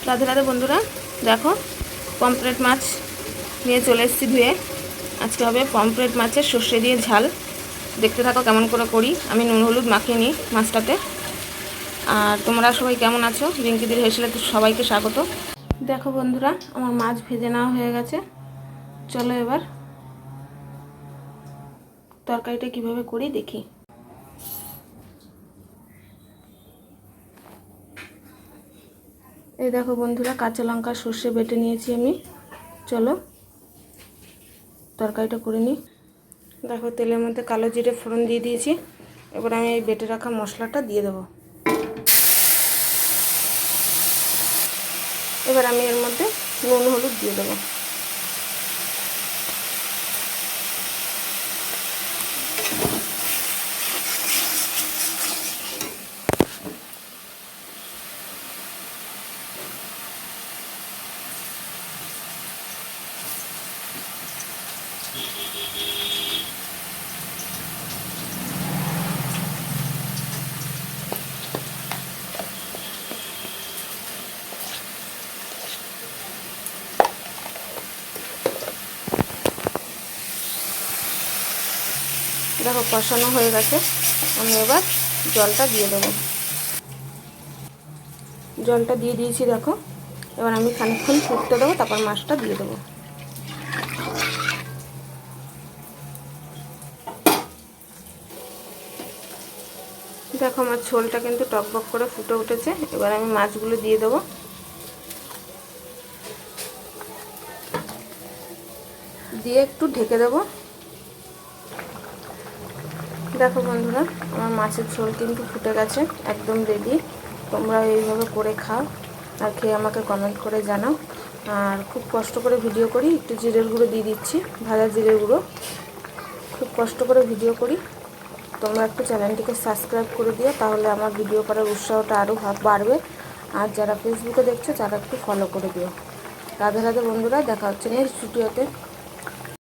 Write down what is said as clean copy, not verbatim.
রাধে রাধে বন্ধুরা, দেখো পমফ্রেট মাছ নিয়ে চলে এসেছি ধুয়ে। আজকে হবে পমফ্রেট মাছের সর্ষে দিয়ে ঝাল। দেখতে থাকো কেমন করে করি। আমি নুন হলুদ মাখিয়ে নিই মাছটাতে। আর তোমরা সবাই কেমন আছো? রিঙ্কিদির হেসেলে তো সবাইকে স্বাগত। দেখো বন্ধুরা, আমার মাছ ভেজে নেওয়া হয়ে গেছে। চলো এবার তরকারিটা কিভাবে করি দেখি। এই দেখো বন্ধুরা, কাঁচা লঙ্কা সর্ষে বেটে নিয়েছি আমি। চলো তরকারিটা করে নিই। দেখো তেলের মধ্যে কালো জিরে ফোড়ন দিয়ে দিয়েছি। এবার আমি এই বেটে রাখা মশলাটা দিয়ে দেবো। এবার আমি এর মধ্যে নুন হলুদ দিয়ে দেবো। দেখো কষানো হয়ে গেছে, আমি এবার জলটা দিয়ে দেবো। জলটা দিয়ে দিয়েছি দেখো। এবার আমি খানিকক্ষণ ফুটতে দেবো, তারপর মাছটা দিয়ে দেবো। দেখো আমার ঝোলটা কিন্তু টকবক করে ফুটে উঠেছে। এবার আমি মাছগুলো দিয়ে দেবো। দিয়ে একটু ঢেকে দেবো। দেখো বন্ধুরা, আমার মাছের ঝোল কিন্তু ফুটে গেছে, একদম রেডি। তোমরা এইভাবে করে খাও আর খেয়ে আমাকে কমেন্ট করে জানাও। আর খুব কষ্ট করে ভিডিও করি, একটু জিরের গুঁড়ো দিয়ে দিচ্ছি, ভাজা জিরের গুঁড়ো। খুব কষ্ট করে ভিডিও করি। তোমরা একটু চ্যানেলটিকে সাবস্ক্রাইব করে দিও, তাহলে আমার ভিডিও করার উৎসাহটা আরও বাড়বে। আর যারা ফেসবুকে দেখছো তারা একটু ফলো করে দিও। রাধে রাধে বন্ধুরা, দেখা হচ্ছে নেক্সট ভিডিওতে।